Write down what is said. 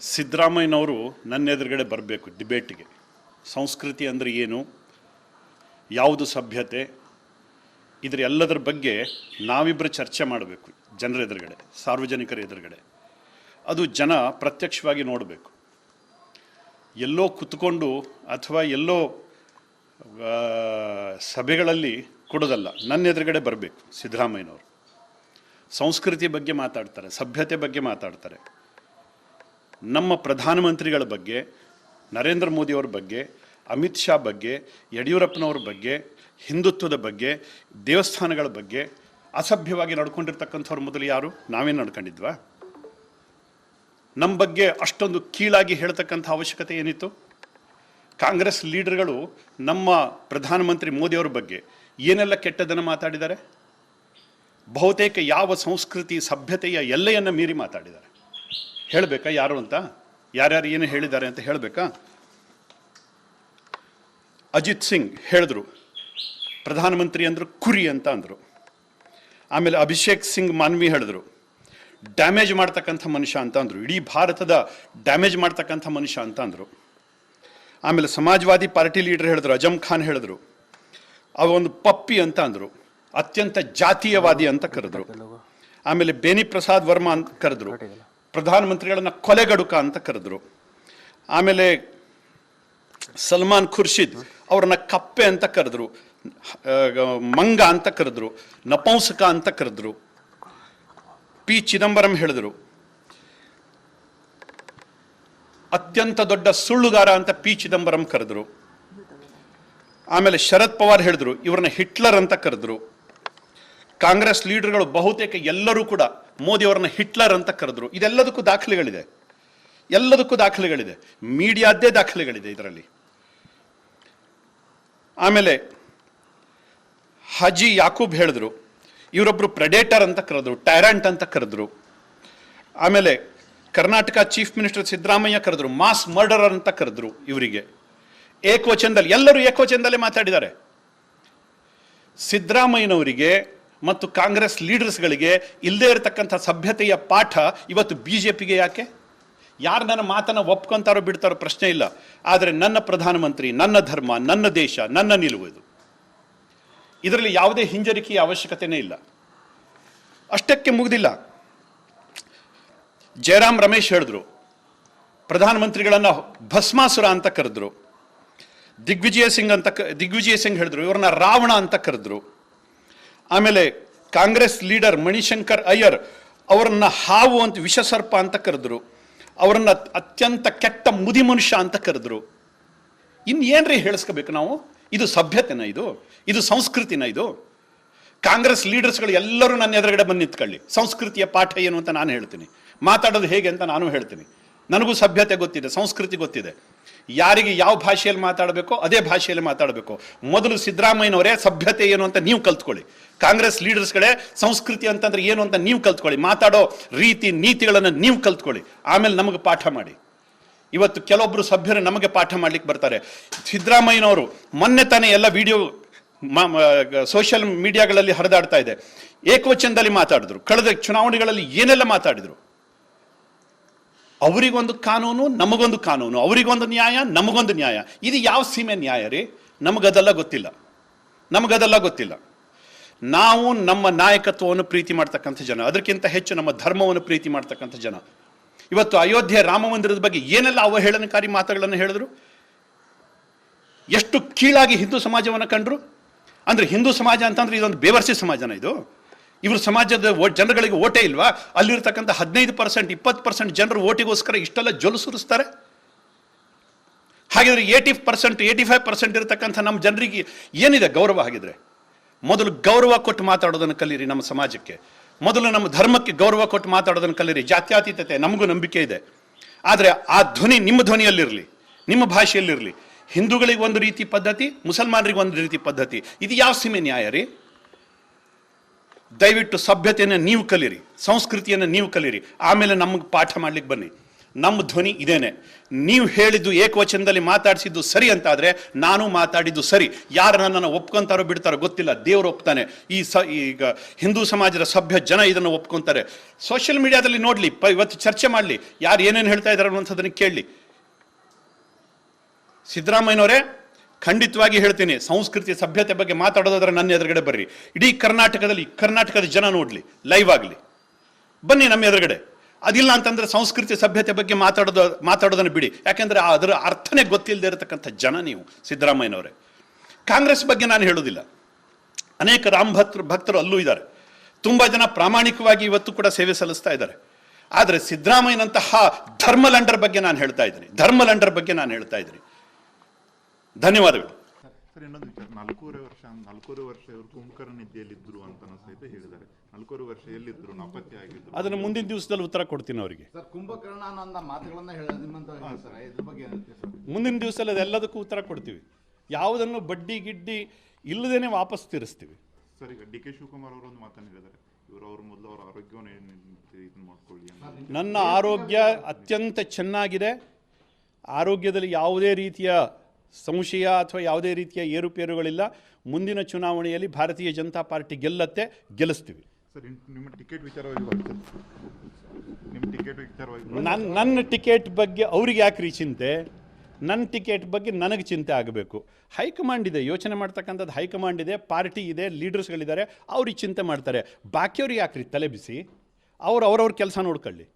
ಸಿದ್ದರಾಮಯ್ಯನವರು ನನ್ನ ಎದುರುಗಡೆ ಬರಬೇಕು ಡಿಬೇಟಿಗೆ. ಸಂಸ್ಕೃತಿ ಅಂದರೆ ಏನು, ಯಾವುದು ಸಭ್ಯತೆ, ಇದರ ಎಲ್ಲದರ ಬಗ್ಗೆ ನಾವಿಬ್ಬರು ಚರ್ಚೆ ಮಾಡಬೇಕು ಜನರ ಎದುರುಗಡೆ, ಸಾರ್ವಜನಿಕರ ಎದುರುಗಡೆ. ಅದು ಜನ ಪ್ರತ್ಯಕ್ಷವಾಗಿ ನೋಡಬೇಕು. ಎಲ್ಲೋ ಕುತ್ಕೊಂಡು ಅಥವಾ ಎಲ್ಲೋ ಸಭೆಗಳಲ್ಲಿ ಕೊಡೋದಲ್ಲ, ನನ್ನ ಎದುರುಗಡೆ ಬರಬೇಕು ಸಿದ್ದರಾಮಯ್ಯನವರು. ಸಂಸ್ಕೃತಿ ಬಗ್ಗೆ ಮಾತಾಡ್ತಾರೆ, ಸಭ್ಯತೆ ಬಗ್ಗೆ ಮಾತಾಡ್ತಾರೆ. ನಮ್ಮ ಪ್ರಧಾನಮಂತ್ರಿಗಳ ಬಗ್ಗೆ, ನರೇಂದ್ರ ಮೋದಿಯವ್ರ ಬಗ್ಗೆ, ಅಮಿತ್ ಶಾ ಬಗ್ಗೆ, ಯಡಿಯೂರಪ್ಪನವ್ರ ಬಗ್ಗೆ, ಹಿಂದುತ್ವದ ಬಗ್ಗೆ, ದೇವಸ್ಥಾನಗಳ ಬಗ್ಗೆ ಅಸಭ್ಯವಾಗಿ ನಡ್ಕೊಂಡಿರ್ತಕ್ಕಂಥವ್ರು ಮೊದಲು ಯಾರು? ನಾವೇನು ನಡ್ಕೊಂಡಿದ್ವಾ? ನಮ್ಮ ಬಗ್ಗೆ ಅಷ್ಟೊಂದು ಕೀಳಾಗಿ ಹೇಳ್ತಕ್ಕಂಥ ಅವಶ್ಯಕತೆ ಏನಿತ್ತು? ಕಾಂಗ್ರೆಸ್ ಲೀಡರ್ಗಳು ನಮ್ಮ ಪ್ರಧಾನಮಂತ್ರಿ ಮೋದಿಯವ್ರ ಬಗ್ಗೆ ಏನೆಲ್ಲ ಕೆಟ್ಟದನ್ನು ಮಾತಾಡಿದ್ದಾರೆ? ಬಹುತೇಕ ಯಾವ ಸಂಸ್ಕೃತಿ ಸಭ್ಯತೆಯ ಎಲ್ಲೆಯನ್ನು ಮೀರಿ ಮಾತಾಡಿದ್ದಾರೆ. ಹೇಳಬೇಕಾ ಯಾರು ಅಂತ? ಯಾರ್ಯಾರು ಏನು ಹೇಳಿದ್ದಾರೆ ಅಂತ ಹೇಳಬೇಕಾ? ಅಜಿತ್ ಸಿಂಗ್ ಹೇಳಿದ್ರು, ಪ್ರಧಾನಮಂತ್ರಿ ಅಂದರು ಕುರಿ ಅಂತ ಅಂದರು. ಆಮೇಲೆ ಅಭಿಷೇಕ್ ಸಿಂಗ್ ಮಾನ್ವಿ ಹೇಳಿದ್ರು, ಡ್ಯಾಮೇಜ್ ಮಾಡ್ತಕ್ಕಂಥ ಮನುಷ್ಯ ಅಂತ ಅಂದರು, ಇಡೀ ಭಾರತದ ಡ್ಯಾಮೇಜ್ ಮಾಡ್ತಕ್ಕಂಥ ಮನುಷ್ಯ ಅಂತ ಅಂದರು. ಆಮೇಲೆ ಸಮಾಜವಾದಿ ಪಾರ್ಟಿ ಲೀಡರ್ ಹೇಳಿದ್ರು, ಅಜಮ್ ಖಾನ್ ಹೇಳಿದ್ರು, ಅವ ಒಂದು ಪಪ್ಪಿ ಅಂತ ಅಂದರು, ಅತ್ಯಂತ ಜಾತೀಯವಾದಿ ಅಂತ ಕರೆದ್ರು. ಆಮೇಲೆ ಬೇನಿ ಪ್ರಸಾದ್ ವರ್ಮಾ ಅಂತ ಕರೆದ್ರು, ಪ್ರಧಾನಮಂತ್ರಿಗಳನ್ನ ಕೊಲೆಗಡುಕ ಅಂತ ಕರೆದ್ರು. ಆಮೇಲೆ ಸಲ್ಮಾನ್ ಖುರ್ಷಿದ್ ಅವ್ರನ್ನ ಕಪ್ಪೆ ಅಂತ ಕರೆದ್ರು, ಮಂಗ ಅಂತ ಕರೆದ್ರು, ನಪುಂಸಕ ಅಂತ ಕರೆದ್ರು. ಪಿ ಚಿದಂಬರಂ ಹೇಳಿದ್ರು, ಅತ್ಯಂತ ದೊಡ್ಡ ಸುಳ್ಳುಗಾರ ಅಂತ ಪಿ ಚಿದಂಬರಂ ಕರೆದ್ರು. ಆಮೇಲೆ ಶರದ್ ಪವಾರ್ ಹೇಳಿದ್ರು, ಇವ್ರನ್ನ ಹಿಟ್ಲರ್ ಅಂತ ಕರೆದ್ರು. ಕಾಂಗ್ರೆಸ್ ಲೀಡರ್ಗಳು ಬಹುತೇಕ ಎಲ್ಲರೂ ಕೂಡ ಮೋದಿ ಅವರನ್ನ ಹಿಟ್ಲರ್ ಅಂತ ಕರೆದ್ರು. ಇದೆಲ್ಲದಕ್ಕೂ ದಾಖಲೆಗಳಿದೆ, ಎಲ್ಲದಕ್ಕೂ ದಾಖಲೆಗಳಿದೆ, ಮೀಡಿಯಾದ್ದೇ ದಾಖಲೆಗಳಿದೆ ಇದರಲ್ಲಿ. ಆಮೇಲೆ ಹಾಜಿ ಯಾಕೂಬ್ ಹೇಳಿದ್ರು, ಇವರೊಬ್ರು ಪ್ರೆಡೇಟರ್ ಅಂತ ಕರೆದ್ರು, ಟೈರಾಂಟ್ ಅಂತ ಕರೆದ್ರು. ಆಮೇಲೆ ಕರ್ನಾಟಕ ಚೀಫ್ ಮಿನಿಸ್ಟರ್ ಸಿದ್ದರಾಮಯ್ಯ ಕರೆದ್ರು, ಮಾಸ್ ಮರ್ಡರರ್ ಅಂತ ಕರೆದ್ರು. ಇವರಿಗೆ ಏಕವಚನದಲ್ಲಿ, ಎಲ್ಲರೂ ಏಕವಚನದಲ್ಲೇ ಮಾತಾಡಿದ್ದಾರೆ. ಸಿದ್ದರಾಮಯ್ಯನವರಿಗೆ ಮತ್ತು ಕಾಂಗ್ರೆಸ್ ಲೀಡರ್ಸ್ಗಳಿಗೆ ಇಲ್ಲದೇ ಇರತಕ್ಕಂಥ ಸಭ್ಯತೆಯ ಪಾಠ ಇವತ್ತು ಬಿಜೆಪಿಗೆ ಯಾಕೆ? ಯಾರು ನನ್ನ ಮಾತನ್ನು ಒಪ್ಕೊಂತಾರೋ ಬಿಡ್ತಾರೋ ಪ್ರಶ್ನೆ ಇಲ್ಲ, ಆದರೆ ನನ್ನ ಪ್ರಧಾನಮಂತ್ರಿ, ನನ್ನ ಧರ್ಮ, ನನ್ನ ದೇಶ, ನನ್ನ ನಿಲುವು ಇದು. ಇದರಲ್ಲಿ ಯಾವುದೇ ಹಿಂಜರಿಕೆಯ ಅವಶ್ಯಕತೆಯೇ ಇಲ್ಲ. ಅಷ್ಟಕ್ಕೆ ಮುಗಿದಿಲ್ಲ. ಜಯರಾಮ್ ರಮೇಶ್ ಹೇಳಿದ್ರು, ಪ್ರಧಾನಮಂತ್ರಿಗಳನ್ನ ಭಸ್ಮಾಸುರ ಅಂತ ಕರೆದ್ರು. ದಿಗ್ವಿಜಯ ಸಿಂಗ್ ಹೇಳಿದ್ರು, ಇವ್ರನ್ನ ರಾವಣ ಅಂತ ಕರೆದ್ರು. ಆಮೇಲೆ ಕಾಂಗ್ರೆಸ್ ಲೀಡರ್ ಮಣಿಶಂಕರ್ ಅಯ್ಯರ್ ಅವರನ್ನ ಹಾವು ಅಂತ, ವಿಷಸರ್ಪ ಅಂತ ಕರೆದ್ರು. ಅವರನ್ನ ಅತ್ಯಂತ ಕೆಟ್ಟ ಮುದಿ ಮನುಷ್ಯ ಅಂತ ಕರೆದ್ರು. ಇನ್ನೇನ್ರಿ ಹೇಳಿಸ್ಕೋಬೇಕು ನಾವು? ಇದು ಸಭ್ಯತೆನ? ಇದು ಸಂಸ್ಕೃತಿನ? ಇದು ಕಾಂಗ್ರೆಸ್ ಲೀಡರ್ಸ್ಗಳು ಎಲ್ಲರೂ ನನ್ನ ಎದುರುಗಡೆ ಬಂದು ನಿಂತ್ಕೊಳ್ಳಿ, ಸಂಸ್ಕೃತಿಯ ಪಾಠ ಏನು ಅಂತ ನಾನು ಹೇಳ್ತೀನಿ, ಮಾತಾಡೋದು ಹೇಗೆ ಅಂತ ನಾನು ಹೇಳ್ತೀನಿ. ನನಗೂ ಸಭ್ಯತೆ ಗೊತ್ತಿದೆ, ಸಂಸ್ಕೃತಿ ಗೊತ್ತಿದೆ. ಯಾರಿಗೆ ಯಾವ ಭಾಷೆಯಲ್ಲಿ ಮಾತಾಡಬೇಕೋ ಅದೇ ಭಾಷೆಯಲ್ಲಿ ಮಾತಾಡಬೇಕು. ಮೊದಲು ಸಿದ್ದರಾಮಯ್ಯನವರೇ ಸಭ್ಯತೆ ಏನು ಅಂತ ನೀವು ಕಲ್ತ್ಕೊಳ್ಳಿ. ಕಾಂಗ್ರೆಸ್ ಲೀಡರ್ಸ್ಗಳೇ ಸಂಸ್ಕೃತಿ ಅಂತಂದ್ರೆ ಏನು ಅಂತ ನೀವು ಕಲ್ತ್ಕೊಳ್ಳಿ. ಮಾತಾಡೋ ರೀತಿ ನೀತಿಗಳನ್ನು ನೀವು ಕಲ್ತ್ಕೊಳ್ಳಿ, ಆಮೇಲೆ ನಮಗೆ ಪಾಠ ಮಾಡಿ. ಇವತ್ತು ಕೆಲವೊಬ್ರು ಸಭ್ಯರು ನಮಗೆ ಪಾಠ ಮಾಡ್ಲಿಕ್ಕೆ ಬರ್ತಾರೆ. ಸಿದ್ದರಾಮಯ್ಯನವರು ಮೊನ್ನೆ ತಾನೇ ಎಲ್ಲ ವಿಡಿಯೋ ಸೋಷಿಯಲ್ ಮೀಡಿಯಾಗಳಲ್ಲಿ ಹರಿದಾಡ್ತಾ ಇದೆ, ಏಕವಚನದಲ್ಲಿ ಮಾತಾಡಿದ್ರು. ಕಳೆದ ಚುನಾವಣೆಗಳಲ್ಲಿ ಏನೆಲ್ಲ ಮಾತಾಡಿದ್ರು. ಅವರಿಗೊಂದು ಕಾನೂನು, ನಮಗೊಂದು ಕಾನೂನು, ಅವರಿಗೊಂದು ನ್ಯಾಯ, ನಮಗೊಂದು ನ್ಯಾಯ. ಇದು ಯಾವ ಸೀಮೆ ನ್ಯಾಯ ರೀ? ನಮಗದೆಲ್ಲ ಗೊತ್ತಿಲ್ಲ. ನಾವು ನಮ್ಮ ನಾಯಕತ್ವವನ್ನು ಪ್ರೀತಿ ಮಾಡ್ತಕ್ಕಂಥ ಜನ, ಅದಕ್ಕಿಂತ ಹೆಚ್ಚು ನಮ್ಮ ಧರ್ಮವನ್ನು ಪ್ರೀತಿ ಮಾಡ್ತಕ್ಕಂಥ ಜನ. ಇವತ್ತು ಅಯೋಧ್ಯೆ ರಾಮ ಮಂದಿರದ ಬಗ್ಗೆ ಏನೆಲ್ಲ ಅವಹೇಳನಕಾರಿ ಮಾತುಗಳನ್ನು ಹೇಳಿದ್ರು, ಎಷ್ಟು ಕೀಳಾಗಿ ಹಿಂದೂ ಸಮಾಜವನ್ನು ಕಂಡ್ರು. ಅಂದ್ರೆ ಹಿಂದೂ ಸಮಾಜ ಅಂತಂದ್ರೆ ಇದೊಂದು ಬೇವರ್ಸಿ ಸಮಾಜನ ಇದು? ಇವ್ರ ಸಮಾಜದ ಜನಗಳಿಗೆ ಓಟೇ ಇಲ್ವಾ? ಅಲ್ಲಿರ್ತಕ್ಕಂಥ 15%, 20% ಜನರು ಓಟಿಗೋಸ್ಕರ ಇಷ್ಟೆಲ್ಲ ಜೊಲು ಸುರಿಸ್ತಾರೆ. ಹಾಗಿದ್ರೆ 80%, 85% ಇರತಕ್ಕಂಥ ನಮ್ಮ ಜನರಿಗೆ ಏನಿದೆ ಗೌರವ? ಹಾಗಿದ್ರೆ ಮೊದಲು ಗೌರವ ಕೊಟ್ಟು ಮಾತಾಡೋದನ್ನು ಕಲೀರಿ. ನಮ್ಮ ಸಮಾಜಕ್ಕೆ ಮೊದಲು ನಮ್ಮ ಧರ್ಮಕ್ಕೆ ಗೌರವ ಕೊಟ್ಟು ಮಾತಾಡೋದನ್ನು ಕಲೀರಿ. ಜಾತ್ಯತೀತತೆ ನಮಗೂ ನಂಬಿಕೆ ಇದೆ, ಆದರೆ ಆ ಧ್ವನಿ ನಿಮ್ಮ ಧ್ವನಿಯಲ್ಲಿರಲಿ, ನಿಮ್ಮ ಭಾಷೆಯಲ್ಲಿರಲಿ. ಹಿಂದೂಗಳಿಗೆ ಒಂದು ರೀತಿ ಪದ್ಧತಿ, ಮುಸಲ್ಮಾನರಿಗೆ ಒಂದು ರೀತಿ ಪದ್ಧತಿ. ಇದು ಯಾವ ಸೀಮೆ ನ್ಯಾಯ ರೀ? ದಯವಿಟ್ಟು ಸಭ್ಯತೆಯನ್ನು ನೀವು ಕಲೀರಿ, ಸಂಸ್ಕೃತಿಯನ್ನು ನೀವು ಕಲೀರಿ, ಆಮೇಲೆ ನಮಗೆ ಪಾಠ ಮಾಡ್ಲಿಕ್ಕೆ ಬನ್ನಿ. ನಮ್ಮ ಧ್ವನಿ ಇದೇನೆ. ನೀವು ಹೇಳಿದ್ದು ಏಕವಚನದಲ್ಲಿ ಮಾತಾಡಿಸಿದ್ದು ಸರಿ ಅಂತಾದರೆ ನಾನು ಮಾತಾಡಿದ್ದು ಸರಿ. ಯಾರು ನನ್ನನ್ನು ಒಪ್ಕೊಂತಾರೋ ಬಿಡ್ತಾರೋ ಗೊತ್ತಿಲ್ಲ, ದೇವರು ಒಪ್ತಾನೆ. ಈಗ ಹಿಂದೂ ಸಮಾಜದ ಸಭ್ಯ ಜನ ಇದನ್ನು ಒಪ್ಕೊಂತಾರೆ. ಸೋಷಿಯಲ್ ಮೀಡಿಯಾದಲ್ಲಿ ನೋಡಲಿ, ಇವತ್ತು ಚರ್ಚೆ ಮಾಡಲಿ, ಯಾರು ಏನೇನು ಹೇಳ್ತಾ ಇದ್ದಾರೆ ಅನ್ನುವಂಥದ್ದನ್ನು ಕೇಳಲಿ. ಸಿದ್ದರಾಮಯ್ಯನವರೇ, ಖಂಡಿತವಾಗಿ ಹೇಳ್ತೀನಿ, ಸಂಸ್ಕೃತಿ ಸಭ್ಯತೆ ಬಗ್ಗೆ ಮಾತಾಡೋದಾದ್ರೆ ನನ್ನ ಎದುರುಗಡೆ ಬರ್ರಿ. ಇಡೀ ಕರ್ನಾಟಕದ ಜನ ನೋಡಲಿ, ಲೈವ್ ಆಗಲಿ, ಬನ್ನಿ ನಮ್ಮ ಎದುರುಗಡೆ. ಅದಿಲ್ಲ ಅಂತಂದ್ರೆ ಸಂಸ್ಕೃತಿ ಸಭ್ಯತೆ ಬಗ್ಗೆ ಮಾತಾಡೋದನ್ನು ಬಿಡಿ. ಯಾಕೆಂದ್ರೆ ಅದರ ಅರ್ಥನೇ ಗೊತ್ತಿಲ್ಲದೆ ಇರತಕ್ಕಂಥ ಜನ ನೀವು ಸಿದ್ದರಾಮಯ್ಯನವರೇ. ಕಾಂಗ್ರೆಸ್ ಬಗ್ಗೆ ನಾನು ಹೇಳೋದಿಲ್ಲ, ಅನೇಕ ಭಕ್ತರು ಅಲ್ಲೂ ಇದ್ದಾರೆ. ತುಂಬ ಜನ ಪ್ರಾಮಾಣಿಕವಾಗಿ ಇವತ್ತು ಕೂಡ ಸೇವೆ ಸಲ್ಲಿಸ್ತಾ ಇದ್ದಾರೆ. ಆದರೆ ಸಿದ್ದರಾಮಯ್ಯನಂತಹ ಧರ್ಮಲಂಡರ್ ಬಗ್ಗೆ ನಾನು ಹೇಳ್ತಾ ಇದ್ದೀನಿ, ಧನ್ಯವಾದಗಳು. ಸರ್, ಇನ್ನೊಂದು ವಿಚಾರ, 4.5 ವರ್ಷ ಇವರು ಕುಂಭಕರ್ಣಿದ್ಯಲ್ಲಿದ್ದರು ಅಂತ ಸಹಿತ ಹೇಳಿದ್ದಾರೆ. 4.5 ವರ್ಷ ಎಲ್ಲಿದ್ದರು, ನಾಪತ್ತೆ ಆಗಿದ್ರು? ಅದನ್ನು ಮುಂದಿನ ದಿವಸದಲ್ಲಿ ಉತ್ತರ ಕೊಡ್ತೀನಿ ಅವರಿಗೆ. ಸರ್, ಕುಂಭಕರ್ಣ ಅನ್ನೋ ಮಾತುಗಳನ್ನ ಇದ್ರ ಬಗ್ಗೆ ಮುಂದಿನ ದಿವಸದಲ್ಲಿ ಅದೆಲ್ಲದಕ್ಕೂ ಉತ್ತರ ಕೊಡ್ತೀವಿ. ಯಾವುದನ್ನು ಬಡ್ಡಿ ಗಿಡ್ಡಿ ಇಲ್ಲದೇನೆ ವಾಪಸ್ ತೀರಿಸ್ತೀವಿ. ಸರ್, ಈಗ ಡಿ ಕೆ ಶಿವಕುಮಾರ್ ಅವರು ಒಂದು ಮಾತನ್ನು ಹೇಳಿದ್ದಾರೆ, ಅವ್ರ ಮೊದಲು ಅವರ ಆರೋಗ್ಯವನ್ನು ಇದನ್ನು ಮಾಡ್ಕೊಳ್ಳಿ. ನನ್ನ ಆರೋಗ್ಯ ಅತ್ಯಂತ ಚೆನ್ನಾಗಿದೆ. ಆರೋಗ್ಯದಲ್ಲಿ ಯಾವುದೇ ರೀತಿಯ ಸಂಶಯ ಅಥವಾ ಯಾವುದೇ ರೀತಿಯ ಏರುಪೇರುಗಳಿಲ್ಲ. ಮುಂದಿನ ಚುನಾವಣೆಯಲ್ಲಿ ಭಾರತೀಯ ಜನತಾ ಪಾರ್ಟಿ ಗೆಲ್ಲಿಸ್ತೀವಿ. ಸರ್, ನಿಮ್ಮ ಟಿಕೆಟ್ ವಿಚಾರವಾಗಿ ನನ್ನ ಟಿಕೆಟ್ ಬಗ್ಗೆ ಅವ್ರಿಗೆ ಯಾಕ್ರಿ ಚಿಂತೆ? ನನ್ನ ಟಿಕೆಟ್ ಬಗ್ಗೆ ನನಗೆ ಚಿಂತೆ ಆಗಬೇಕು. ಹೈಕಮಾಂಡ್ ಇದೆ, ಯೋಚನೆ ಮಾಡ್ತಕ್ಕಂಥದ್ದು ಹೈಕಮಾಂಡ್ ಇದೆ, ಪಾರ್ಟಿ ಇದೆ, ಲೀಡರ್ಸ್ಗಳಿದ್ದಾರೆ, ಅವ್ರಿಗೆ ಚಿಂತೆ ಮಾಡ್ತಾರೆ. ಬಾಕಿಯವ್ರಿಗೆ ಯಾಕ್ರಿ ತಲೆ ಬಿಸಿ? ಅವ್ರವ್ರ ಕೆಲಸ ನೋಡ್ಕೊಳ್ಳಿ.